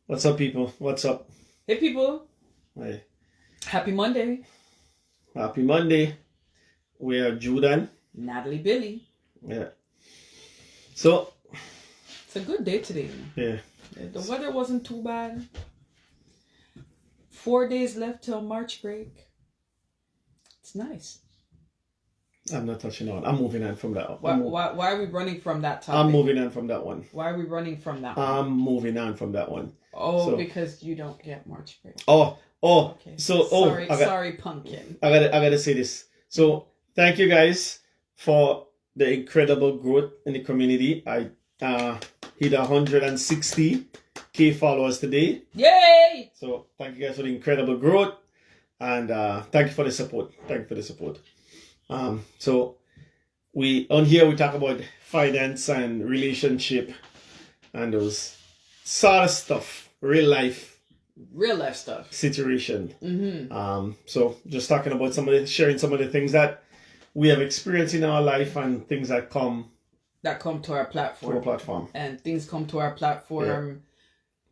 What's up, people? What's up? Hey, people. Hey. Happy Monday. Happy Monday. We are Judan. Natalie Billy. Yeah. So. It's a good day today. Yeah. The weather wasn't too bad. 4 days left till March break. It's nice. I'm not touching on. I'm moving on from that one. Why are we running from that topic? I'm moving on from that one. Why are we running from that one? I'm moving on from that one. Oh, because you don't get March break. Oh. Okay. So, sorry, pumpkin. I gotta say this. So, thank you guys for the incredible growth in the community. I hit 160K followers today. Yay! So, thank you guys for the incredible growth, and thank you for the support. So we talk about finance and relationship and those sort of stuff, real life stuff, situation. Mm-hmm. So just talking about sharing some of the things that we have experienced in our life and things that come to our platform. And things come to our platform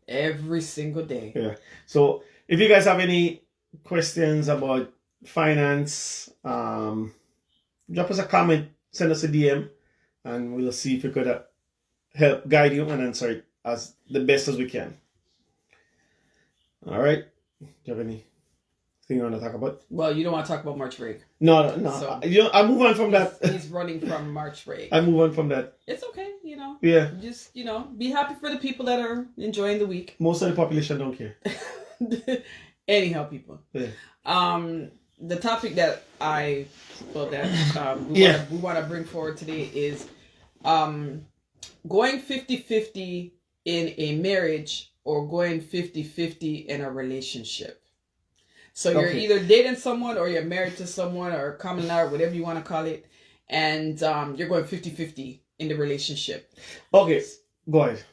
every single day. Yeah. So if you guys have any questions about finance, drop us a comment, send us a DM, and we'll see if we could help guide you and answer it as the best as we can. All right. Do you have anything you want to talk about? Well, you don't want to talk about March break. No. So I move on from that. He's running from March break. I move on from that. It's okay, Yeah. Just, be happy for the people that are enjoying the week. Most of the population don't care. Anyhow, people. Yeah. The topic that we want to bring forward today is going 50-50 in a marriage or going 50-50 in a relationship. So you're either dating someone or you're married to someone or common law, whatever you want to call it, and you're going 50-50 in the relationship. Okay, go ahead.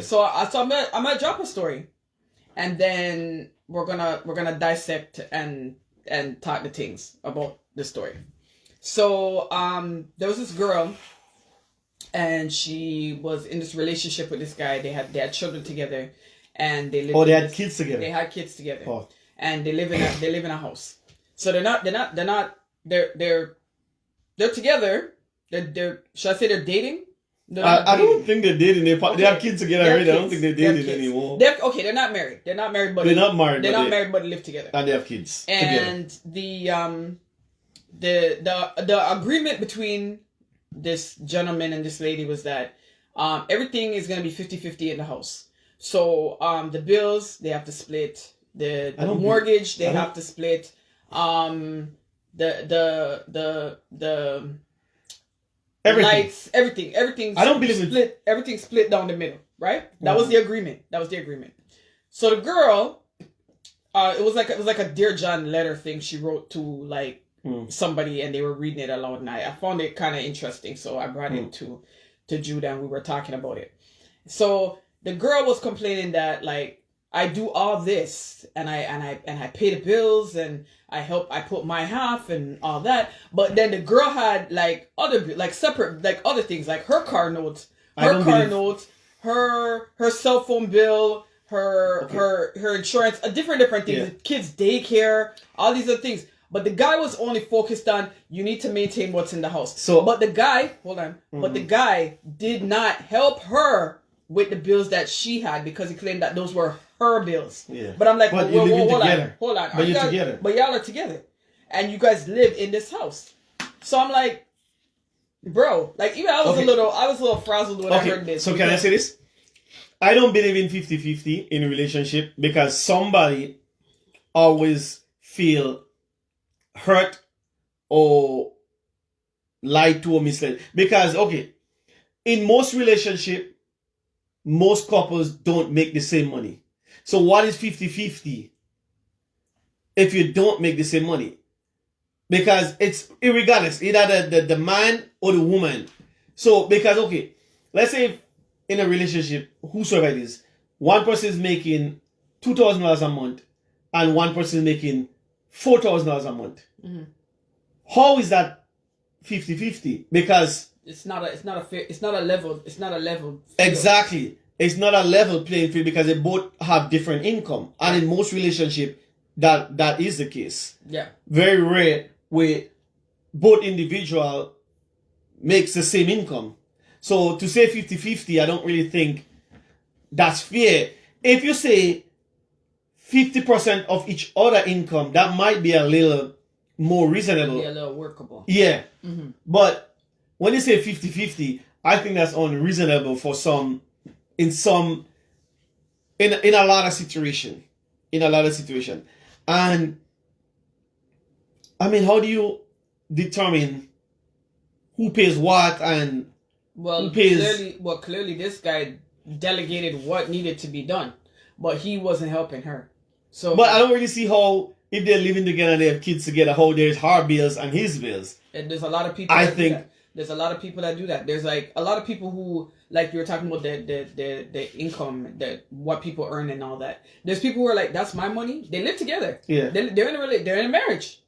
So I'm gonna drop a story, and then we're gonna dissect and talk the things about the story. So there was this girl, and she was in this relationship with this guy. They had children together, and they lived. They had kids together. They had kids together. Oh. And they live in a house. So they're together. They're should I say they're dating? I don't think they're dating. They have kids together already. I don't think they're dating anymore. They're not married. They're not married, but they're not married. They're not married, but they live together. And they have kids. And together. the agreement between this gentleman and this lady was that everything is gonna be 50-50 in the house. So the bills they have to split. The mortgage they have to split. The everything. Lights, everything. I don't believe split. Everything split down the middle, right? That was the agreement. So the girl, it was like a Dear John letter thing she wrote to somebody, and they were reading it aloud, and I found it kind of interesting, so I brought it to Judah, and we were talking about it. So the girl was complaining that I do all this and I pay the bills and I put my half and all that, but then the girl had separate other things, like her car notes, her cell phone bill, her insurance, different things, kids daycare, all these other things. But the guy was only focused on you need to maintain what's in the house. But the guy did not help her with the bills that she had because he claimed that those were her bills. Yeah. But I'm like, hold on. But you're together. But y'all are together. And you guys live in this house. So I'm like, bro, even I was a little frazzled when I heard this. So can I say this? I don't believe in 50-50 in a relationship because somebody always feel hurt or lied to or misled. Because, in most relationship, most couples don't make the same money. So what is 50-50 if you don't make the same money? Because it's irregardless, either the man or the woman. So, because, let's say in a relationship, whosoever it is, one person is making $2,000 a month and one person is making $4,000 a month. Mm-hmm. How is that 50-50? Because it's not a level field. Exactly. it's not a level playing field because they both have different income, and in most relationship, that is the case. Yeah. Very rare where both individual makes the same income. So to say 50-50, I don't really think that's fair. If you say 50% of each other income, that might be a little more reasonable. Be a little workable. Yeah. Mm-hmm. But when you say 50-50, I think that's unreasonable for some, in a lot of situation. In a lot of situation. And I mean, how do you determine who pays what and who pays? Clearly this guy delegated what needed to be done, but he wasn't helping her. So, but I don't really see how, if they're living together and they have kids together, how there's her bills and his bills. And there's a lot of people. There's a lot of people that do that. There's like a lot of people who, like you were talking about the income, what people earn and all that. There's people who are like, that's my money. They live together. Yeah. They're in a marriage.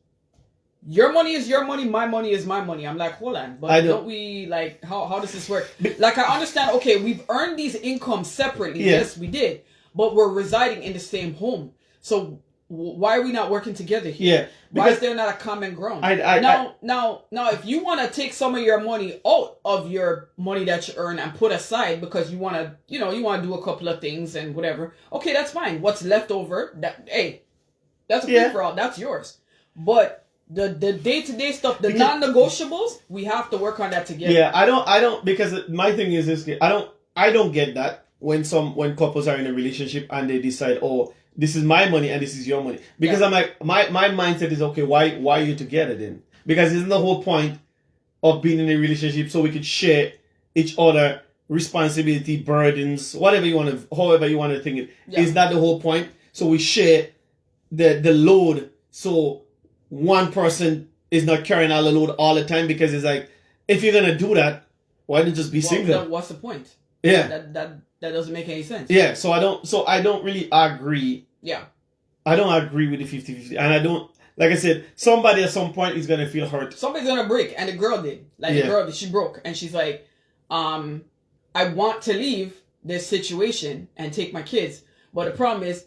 Your money is your money. My money is my money. I'm like, hold on, but don't we like how does this work? Like I understand. Okay, we've earned these incomes separately. Yeah. Yes, we did, but we're residing in the same home. So why are we not working together here? Yeah. Why is there not a common ground? Now, if you want to take some of your money out of your money that you earn and put aside because you want to, you want to do a couple of things and whatever. Okay, that's fine. What's left over, that's a free for all. That's yours. But the day-to-day stuff, the non-negotiables, we have to work on that together. Yeah, I don't because my thing is this. I don't get that when couples are in a relationship and they decide, oh, this is my money and this is your money. Because I'm like, my mindset is, okay, why are you together then? Because isn't the whole point of being in a relationship so we could share each other responsibility, burdens, however you want to think it. Yeah. Is that the whole point? So we share the load so one person is not carrying all the load all the time, because it's like, if you're going to do that, why don't you just be single? What's the point? Yeah. That doesn't make any sense. Yeah, so I don't really agree. Yeah. I don't agree with the 50-50. And I don't, like I said, somebody at some point is going to feel hurt. Somebody's going to break. And the girl did. The girl did. She broke. And she's like, I want to leave this situation and take my kids. But the problem is,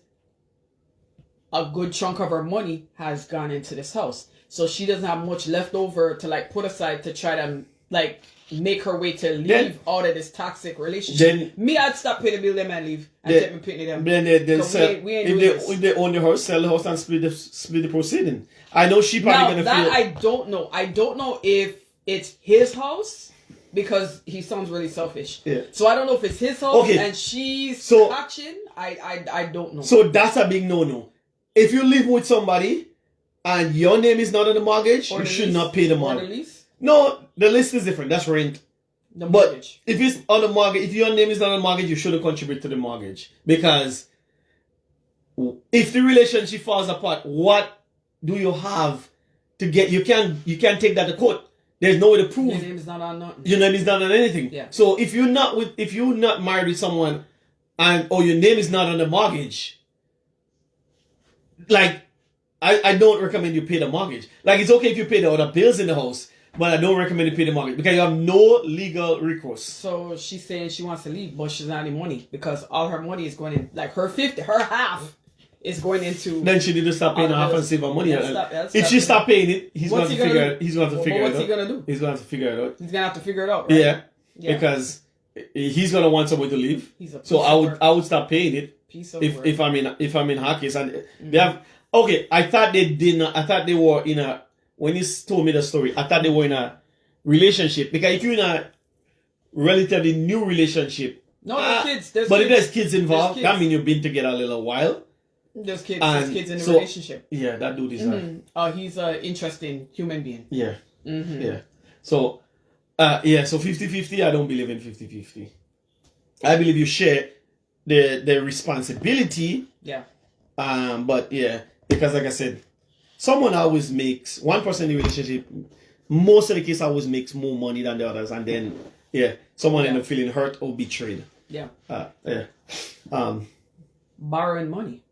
a good chunk of her money has gone into this house. So she doesn't have much left over to like put aside to try to like make her way to leave out of this toxic relationship. I'd stop paying the bill, them and leave, and take me paying them. Then they sell, if they own the house, sell the house and split the proceeding. I know she probably gonna feel. I don't know. I don't know if it's his house, because he sounds really selfish. Yeah. So I don't know if it's his house and she's touching. I don't know. So that's a big no-no. If you live with somebody and your name is not on the mortgage, you should not pay the mortgage. Or the lease? No, the list is different. That's rent. The mortgage. But if it's on the mortgage, if your name is not on the mortgage, you shouldn't contribute to the mortgage. Because if the relationship falls apart, what do you have to get? You can't take that to court. There's no way to prove. Your name is not on nothing. Your name is not on anything. Yeah. So if you're not married with someone and your name is not on the mortgage, like, I don't recommend you pay the mortgage. Like, it's okay if you pay the other bills in the house, but I don't recommend you pay the mortgage because you have no legal recourse. So she's saying she wants to leave, but she's not any money because all her money is going in, like her half is going into. Then she need to stop paying half and save her money. If she stop paying it, he's going to figure it out. He's going to figure it out. What's he going to do? He's going to figure it out. He's going to have to figure it out, right? Yeah. Because he's going to want somebody to leave. So I would stop paying it. If I'm in her case, and they have. Okay, I thought they were in a. When you told me the story, I thought they were in a relationship, because if you're in a relatively new relationship, there's kids. If there's kids involved, that means you've been together a little while. There's kids in the relationship. Yeah, that dude is. He's an interesting human being. Yeah. Mm-hmm. Yeah. So, so 50-50. I don't believe in 50-50. I believe you share the responsibility. Yeah. But yeah, because like I said, one person in the relationship, most of the case always makes more money than the others, and then someone end up feeling hurt or betrayed. Yeah. Borrowing money.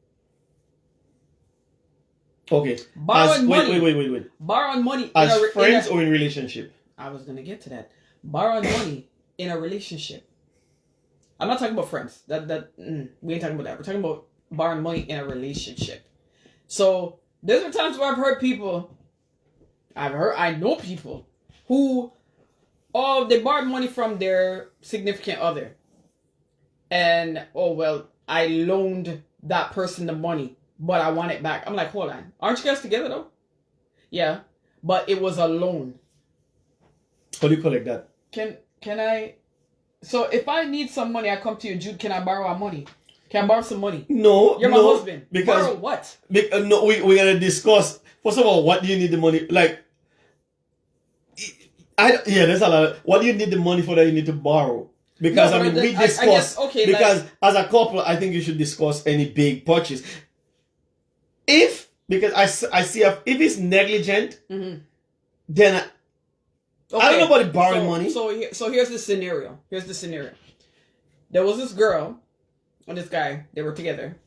Okay. Money. Wait. Borrowing money as friends or in relationship? I was gonna get to that. Borrowing money in a relationship. I'm not talking about friends. We ain't talking about that. We're talking about borrowing money in a relationship. So there's been times where I've heard people. I know people who, they borrowed money from their significant other, and I loaned that person the money, but I want it back. I'm like, hold on, aren't you guys together though? Yeah, but it was a loan. How do you collect that? Can I? So if I need some money, I come to you, Jude. Can I borrow our money? Can I borrow some money? No, you're my husband. Because borrow what? No, we're gonna discuss. First of all, what do you need the money? Like, there's a lot. What do you need the money for that you need to borrow? Because we discuss. I guess, because as a couple, I think you should discuss any big purchase. Because I see if it's negligent, then I don't know about borrowing money. So here's the scenario. There was this girl and this guy. They were together,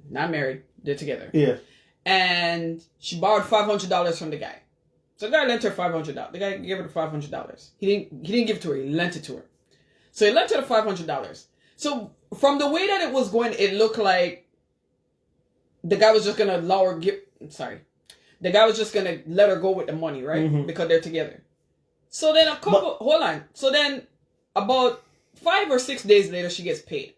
not married. They're together. Yeah. And she borrowed $500 from the guy. So the guy lent her $500. The guy gave her the $500. He didn't give it to her. He lent it to her. So he lent her the $500. So from the way that it was going, it looked like the guy was just gonna the guy was just gonna let her go with the money, right? Mm-hmm. Because they're together. So then So then about 5 or 6 days later, she gets paid.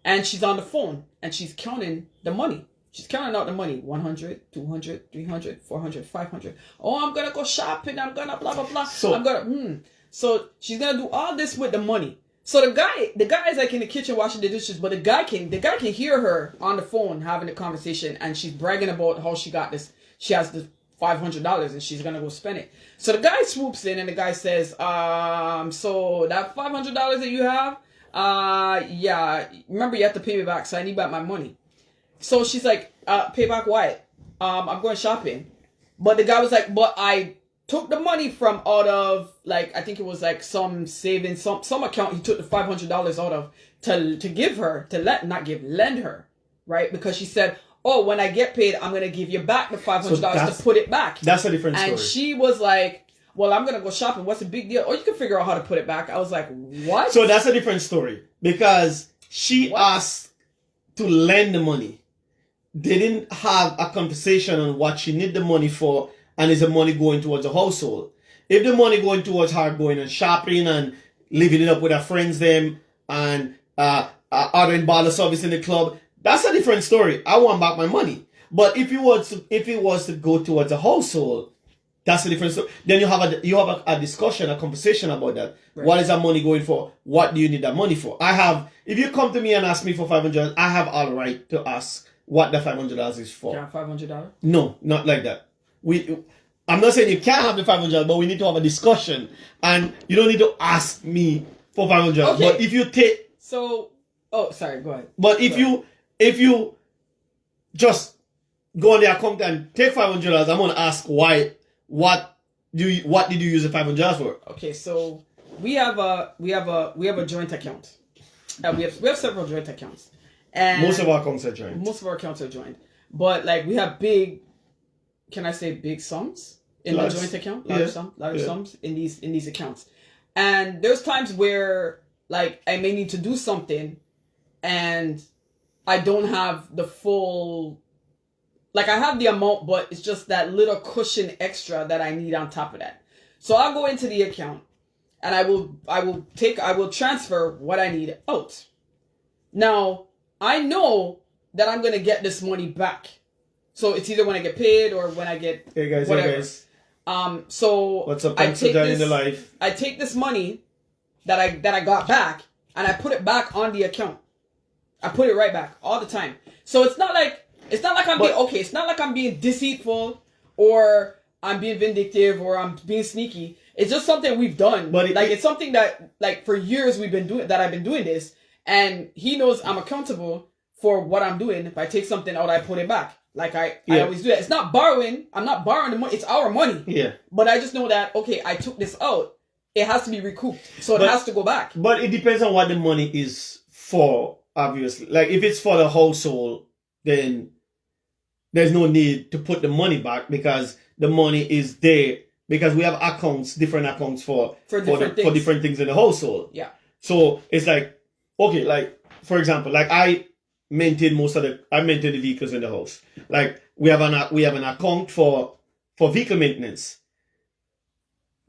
And she's on the phone and she's counting the money. She's counting out the money. 100, 200, 300, 400, 500. Oh, I'm going to go shopping. I'm going to blah, blah, blah. So she's going to do all this with the money. So the guy is like in the kitchen washing the dishes, but the guy can hear her on the phone having a conversation, and she's bragging about how she got this. She has this $500 and she's going to go spend it. So the guy swoops in and the guy says, so that $500 that you have, remember you have to pay me back, so I need back my money. So she's like, pay back what? I'm going shopping. But the guy was like, but I took the money from out of, like, I think it was like some savings, some account he took the $500 out of to give her, lend her, right? Because she said, oh, when I get paid, I'm going to give you back the $500 to put it back. That's a different story. And she was like, well, I'm going to go shopping. What's the big deal? Or you can figure out how to put it back. I was like, what? So that's a different story. Because she asked to lend the money. They didn't have a conversation on what she need the money for, and is the money going towards the household. If the money going towards her going and shopping and living it up with her friends them and ordering bottle service in the club, that's a different story. I want back my money. But if it was to go towards the household, that's a different story. Then you have a discussion, a conversation about that. Right. What is that money going for? What do you need that money for? If you come to me and ask me for $500, I have all right to ask what the $500 is for. You have $500? No, not like that. I'm not saying you can't have the $500, but we need to have a discussion, and you don't need to ask me for $500. Okay. But if you take, go ahead. But if you just go on the account and take $500, I'm gonna ask why. What did you use the $500 for? Okay, so we have a joint account. We have several joint accounts. And most of our accounts are joint. But like we have big sums in the joint account? Large sums in these accounts. And there's times where like I may need to do something and I don't have the full, like I have the amount, but it's just that little cushion extra that I need on top of that. So I'll go into the account and I will transfer what I need out. Now, I know that I'm going to get this money back. So it's either when I get paid or when I get whatever. So what's up? Thanks for joining the life. I take this money that I got back and I put it back on the account. I put it right back all the time. So it's not like I'm being deceitful or I'm being vindictive or I'm being sneaky. It's just something we've done. But it's something that like for years I've been doing this, and he knows I'm accountable for what I'm doing. If I take something out, I put it back. Like I always do that. It's not borrowing. I'm not borrowing the money. It's our money. Yeah. But I just know that, okay, I took this out. It has to be recouped. So it has to go back. But it depends on what the money is for, obviously. Like if it's for the household, then there's no need to put the money back because the money is there. Because we have different accounts for different things in the household. Yeah. So it's like, okay, like for example, like I maintain the vehicles in the house. Like we have an account for vehicle maintenance.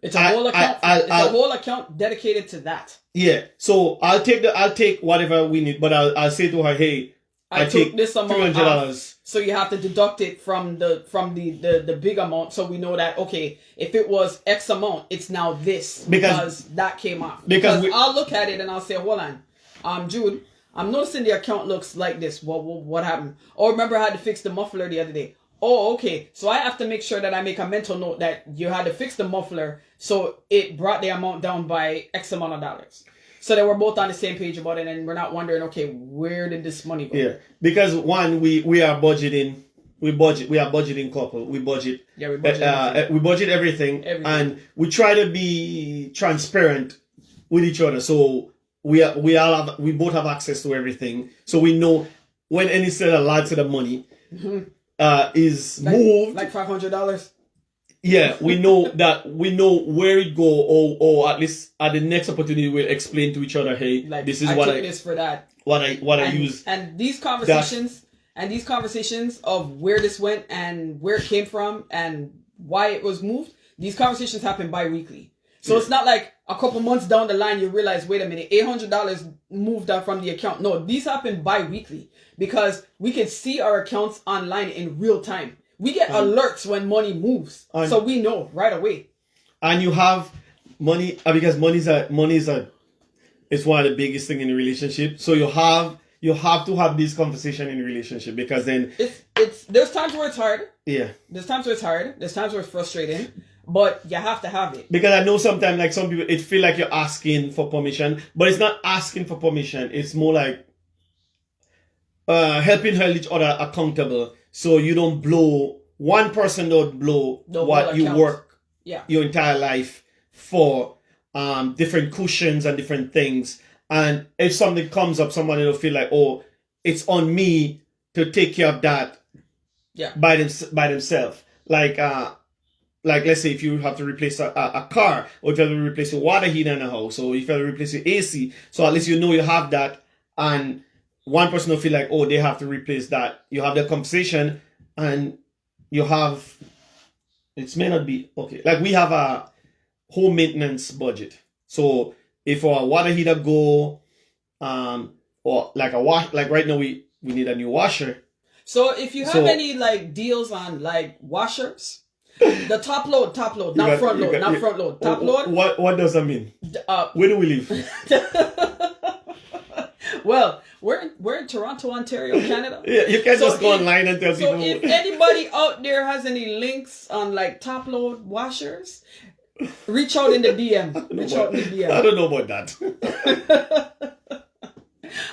It's a whole account. It's a whole account dedicated to that. Yeah. So I'll take whatever we need, but I'll say to her, hey, I take this amount $300. So you have to deduct it from the big amount, so we know that okay, if it was X amount, it's now this because that came off. Because I'll look at it and I'll say, hold on, Jude, I'm noticing the account looks like this. What happened? Oh, remember I had to fix the muffler the other day. Oh, okay. So I have to make sure that I make a mental note that you had to fix the muffler, so it brought the amount down by X amount of dollars. So that we're both on the same page about it, and we're not wondering, okay, where did this money go? Yeah, because one, we are budgeting. We are budgeting couple. We budget. Yeah, we budget. We budget everything, and we try to be transparent with each other. So we both have access to everything. So we know when any set of large set of money is moved, like $500. Yeah, we know where it go, or at least at the next opportunity we'll explain to each other, hey, like, this is I what took this for that. I use. And these conversations of where this went and where it came from and why it was moved, these conversations happen bi-weekly. So it's not like a couple months down the line you realize, wait a minute, $800 moved out from the account. No, these happen bi-weekly because we can see our accounts online in real time. We get alerts when money moves, so we know right away. And you have money because money's it's one of the biggest thing in a relationship. So you have to have this conversation in a relationship because then it's there's times where it's hard. Yeah. There's times where it's hard. There's times where it's frustrating, but you have to have it. Because I know sometimes like some people it feel like you're asking for permission, but it's not asking for permission. It's more like helping hold each other accountable. So you don't blow, one person don't blow what you work your entire life for, different cushions and different things. And if something comes up, somebody will feel like, oh, it's on me to take care of that by themselves. Like let's say if you have to replace a car, or if you have to replace your water heater in a house, or if you have to replace your AC, so at least you know you have that, and one person will feel like, oh, they have to replace that. You have the conversation, and you have, it may not be, okay, like we have a home maintenance budget. So if our water heater go, or like like right now we need a new washer. So if you have any like deals on like washers, the top load, not front load, top load. What does that mean? Where do we live? Well, we're in Toronto, Ontario, Canada. Yeah, you can't just go online and tell people. So if anybody out there has any links on like top load washers, reach out in the DM. I don't know about that.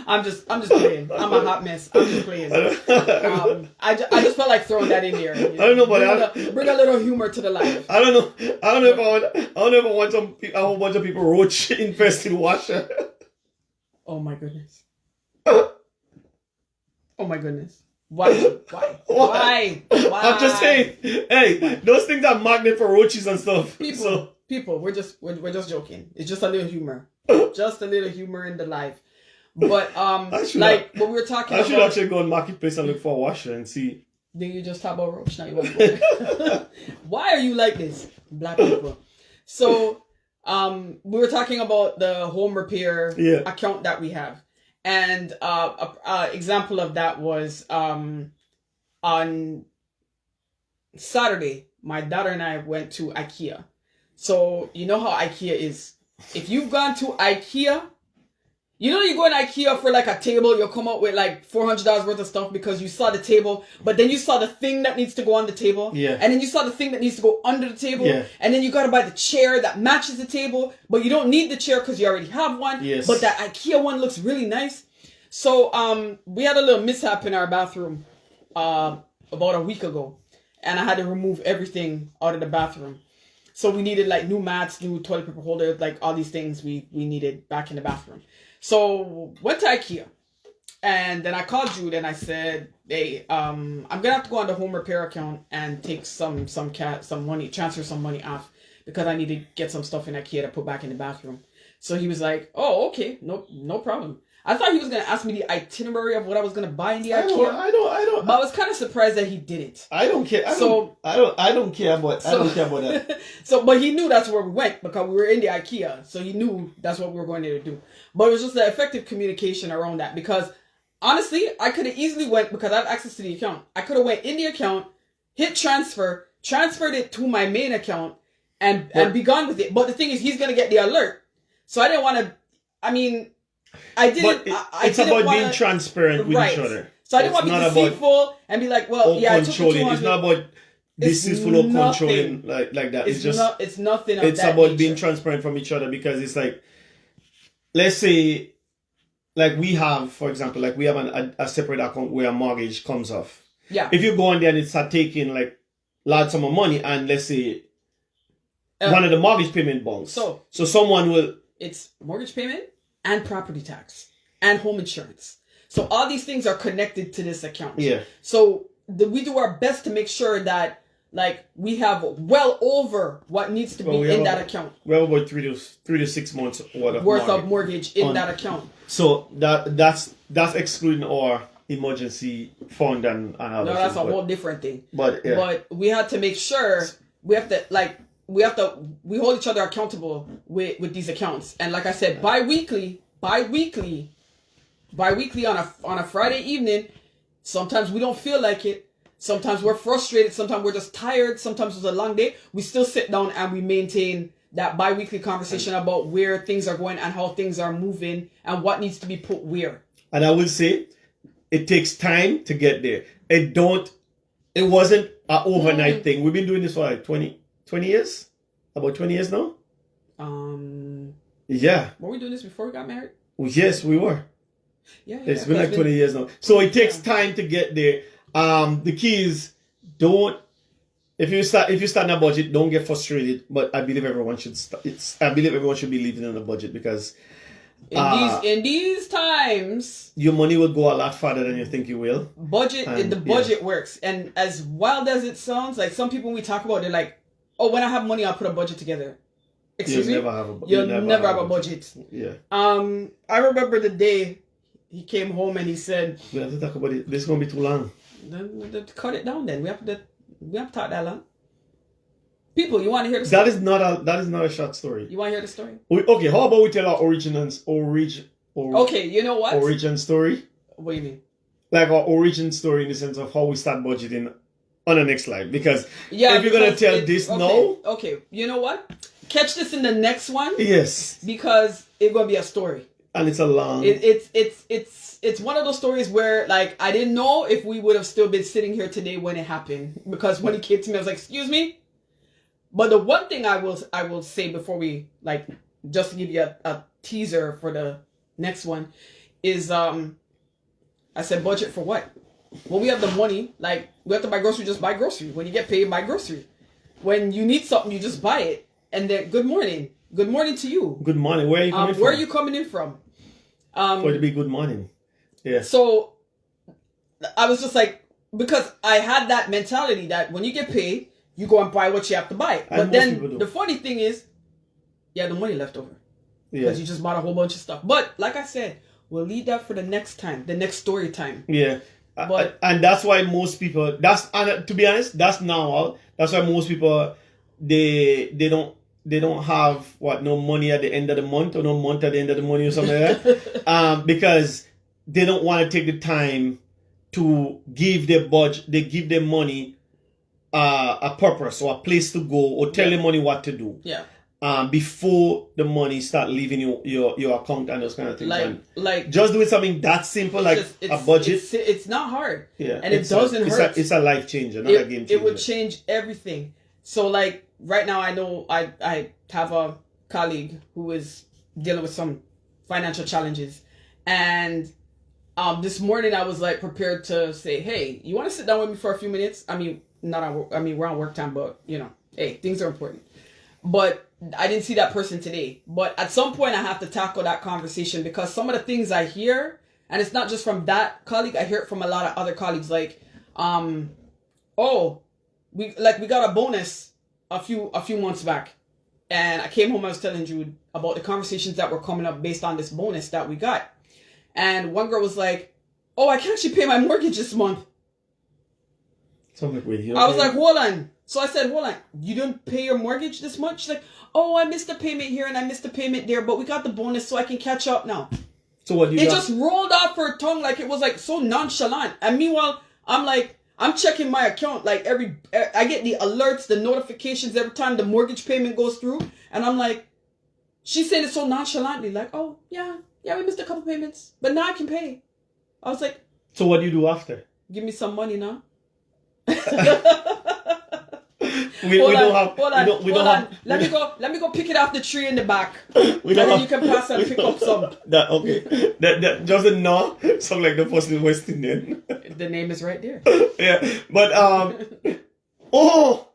I'm just playing. I'm a hot mess. I'm just playing. I just felt like throwing that in there. You know? I don't know, but bring a little humor to the life. I don't know if I want a whole bunch of people roach infested washer. Oh my goodness. Oh my goodness. Why? I'm just saying. Hey, those things are magnet for roaches and stuff. People, we're just joking. It's just a little humor. Just a little humor in the life. But like what we were talking about. I should actually go on Marketplace and look for a washer and see. Then you just talk about roach now. You want to Why are you like this, black people? So we were talking about the home repair account that we have. And a example of that was on Saturday, my daughter and I went to IKEA. So you know how IKEA is. If you've gone to IKEA, you know you go in IKEA for like a table, you'll come out with like $400 worth of stuff because you saw the table, but then you saw the thing that needs to go on the table. Yeah. And then you saw the thing that needs to go under the table. Yeah. And then you gotta buy the chair that matches the table, but you don't need the chair because you already have one. Yes. But that IKEA one looks really nice. So we had a little mishap in our bathroom about a week ago. And I had to remove everything out of the bathroom. So we needed like new mats, new toilet paper holders, like all these things we needed back in the bathroom. So went to IKEA, and then I called Jude and I said, "Hey, I'm gonna have to go on the home repair account and take some money, transfer some money off because I need to get some stuff in IKEA to put back in the bathroom." So he was like, "Oh, okay, no problem." I thought he was gonna ask me the itinerary of what I was gonna buy in the I IKEA. I don't. But I was kind of surprised that he didn't. I don't care. I don't care about. I don't care about that. So, but he knew that's where we went because we were in the IKEA, so he knew that's what we were going there to do. But it was just the effective communication around that because honestly, I could have easily went because I have access to the account. I could have went in the account, hit transfer, transferred it to my main account, and be gone with it. But the thing is, he's gonna get the alert, so I didn't want to. I mean, I didn't. It's about being transparent with each other. So I didn't want to be deceitful and be like, well, yeah, I took the 200. It's not about deceitful or controlling like that. It's just it's nothing. It's about being transparent from each other because it's like, let's say, like we have, for example, like we have a separate account where a mortgage comes off. Yeah. If you go on there and it start taking like large sum of money and let's say one of the mortgage payment bonds. So someone will. It's mortgage payment and property tax and home insurance. So all these things are connected to this account. Yeah. So we do our best to make sure that like we have well over what needs to be in that account. We have about 3 to 6 months worth of mortgage in that account. So that's excluding our emergency fund and other. No, that's a whole different thing. But we had to make sure we hold each other accountable with these accounts. And like I said, bi-weekly on a Friday evening. Sometimes we don't feel like it. Sometimes we're frustrated. Sometimes we're just tired. Sometimes it's a long day. We still sit down and we maintain that bi-weekly conversation about where things are going and how things are moving and what needs to be put where. And I will say, it takes time to get there. It wasn't an overnight thing. We've been doing this for like 20 years? About 20 years now? Yeah. Were we doing this before we got married? Well, yes, we were. Yeah. It's been like 20 years now. So it takes time to get there. The key is if you start on a budget, don't get frustrated. But I believe everyone should be living on a budget because in these times your money will go a lot farther than you think you will. The budget works. And as wild as it sounds, like some people we talk about, they're like, oh, when I have money, I'll put a budget together. Excuse me? You'll never have a budget. Yeah. I remember the day he came home and he said, we have to talk about it. This is going to be too long. Then cut it down then. We have to talk that long. People, you want to hear the story? That is not a short story. You want to hear the story? Okay, how about we tell our origin okay, you know what? Origin story? What do you mean? Like our origin story in the sense of how we start budgeting on the next live. Because if you're going to tell this now... Okay, you know what? Catch this in the next one. Yes. Because it's going to be a story. And it's a long... It's one of those stories where, like, I didn't know if we would have still been sitting here today when it happened. Because when it came to me, I was like, excuse me? But the one thing I will say before we, like, just to give you a teaser for the next one, is, I said, budget for what? When we have the money, like, we have to buy grocery, just buy grocery. When you get paid, buy grocery. When you need something, you just buy it. And then, good morning. Good morning to you. Good morning. Where are you coming from? Where are you coming in from? For it to be good morning. Yeah. So, I was just like, because I had that mentality that when you get paid, you go and buy what you have to buy. But then the funny thing is, the money left over. Because you just bought a whole bunch of stuff. But like I said, we'll leave that for the next time, the next story time. Yeah. And that's why most people, to be honest, that's normal. That's why most people, they don't have no money at the end of the month or no month at the end of the month or something like that. Because they don't want to take the time to give their budget, they give their money a purpose or a place to go or tell the money what to do. Yeah. Before the money start leaving your account and those kind of things. Like just doing something that simple like a budget. It's not hard. Yeah. And it doesn't hurt. It's a life changer, not a game changer. It would change everything. So like right now I know I have a colleague who is dealing with some financial challenges. And this morning I was like prepared to say, hey, you want to sit down with me for a few minutes? I mean, we're on work time, but hey, things are important. But I didn't see that person today. But at some point I have to tackle that conversation because some of the things I hear, and it's not just from that colleague, I hear it from a lot of other colleagues like, we got a bonus a few months back. And I came home, I was telling Jude about the conversations that were coming up based on this bonus that we got. And one girl was like, "Oh, I can actually pay my mortgage this month." So I'm like, wait, I was like, hold on. So I said, hold on, you don't pay your mortgage this month? She's like, oh, I missed a payment here and I missed a payment there, but we got the bonus so I can catch up now. So what do you It got? just rolled off her tongue like it was like so nonchalant. And meanwhile, I'm like, I'm checking my account like I get the alerts, the notifications every time the mortgage payment goes through. And I'm like, she's saying it so nonchalantly, like, oh, yeah, we missed a couple payments, but now I can pay. I was like, so what do you do after? give me some money now. We don't have. Let me go pick it off the tree in the back. We don't have, you can pass and pick up some. That okay. That doesn't know. Sound like the person in West Indian. The name is right there. Yeah, but oh,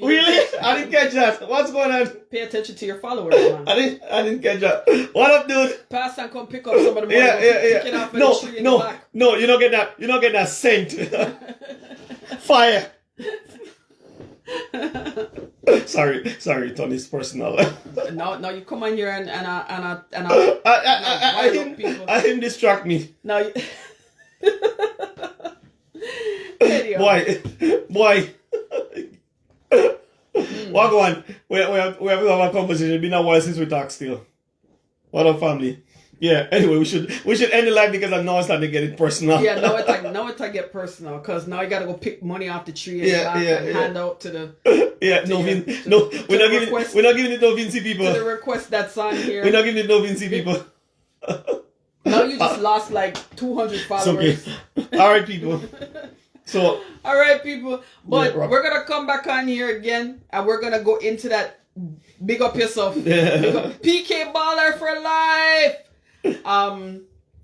really? I didn't catch that. What's going on? Pay attention to your followers, man. I didn't catch that. What up, dude? Pass and come pick up some of the money. Yeah. Pick it off the tree in the back. No, you don't get that. You don't get that scent. Fire. Sorry, Tony's personal. No, you come on here and I him distract me. No, you... Boy. What go on? We have a conversation. It's been a while since we talked still. What up, family? Yeah, anyway, we should end the live because I know it's starting to get it personal. Yeah, now it's like get personal because now you gotta go pick money off the tree and hand out to the we're not giving it no Vinci people. To the request that's on here. We're not giving it no Vinci people. Now you just lost like 200 followers. It's okay. Alright, people. So alright, people. But yeah, we're gonna come back on here again and we're gonna go into that big up yourself. Big up PK Baller for life.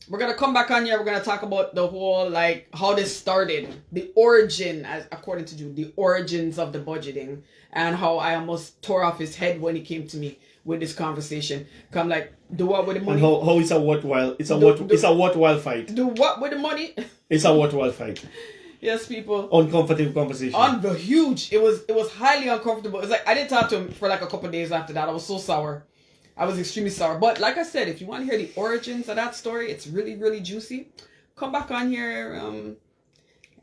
We're gonna come back on here. We're gonna talk about the whole like how this started, the origin, as according to Jude, the origins of the budgeting, and how I almost tore off his head when he came to me with this conversation. Come like, do what with the money? And how it's a worthwhile. It's a worthwhile fight. Do what with the money? It's a worthwhile fight. Yes, people. Uncomfortable conversation. Huge. It was highly uncomfortable. It's like I didn't talk to him for like a couple of days after that. I was so sour. I was extremely sour. But like I said, if you want to hear the origins of that story, it's really, really juicy. Come back on here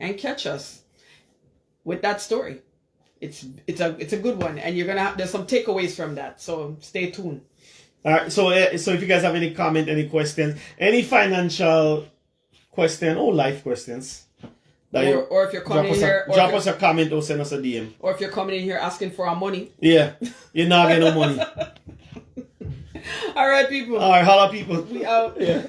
and catch us with that story. It's a good one, and you're gonna there's some takeaways from that. So stay tuned. All right. So if you guys have any comment, any questions, any financial question or life questions, or if you're coming in here, drop us a comment or send us a DM. Or if you're coming in here asking for our money, yeah, you're not getting no money. All right, people. All right, holla, people. We out. Yeah.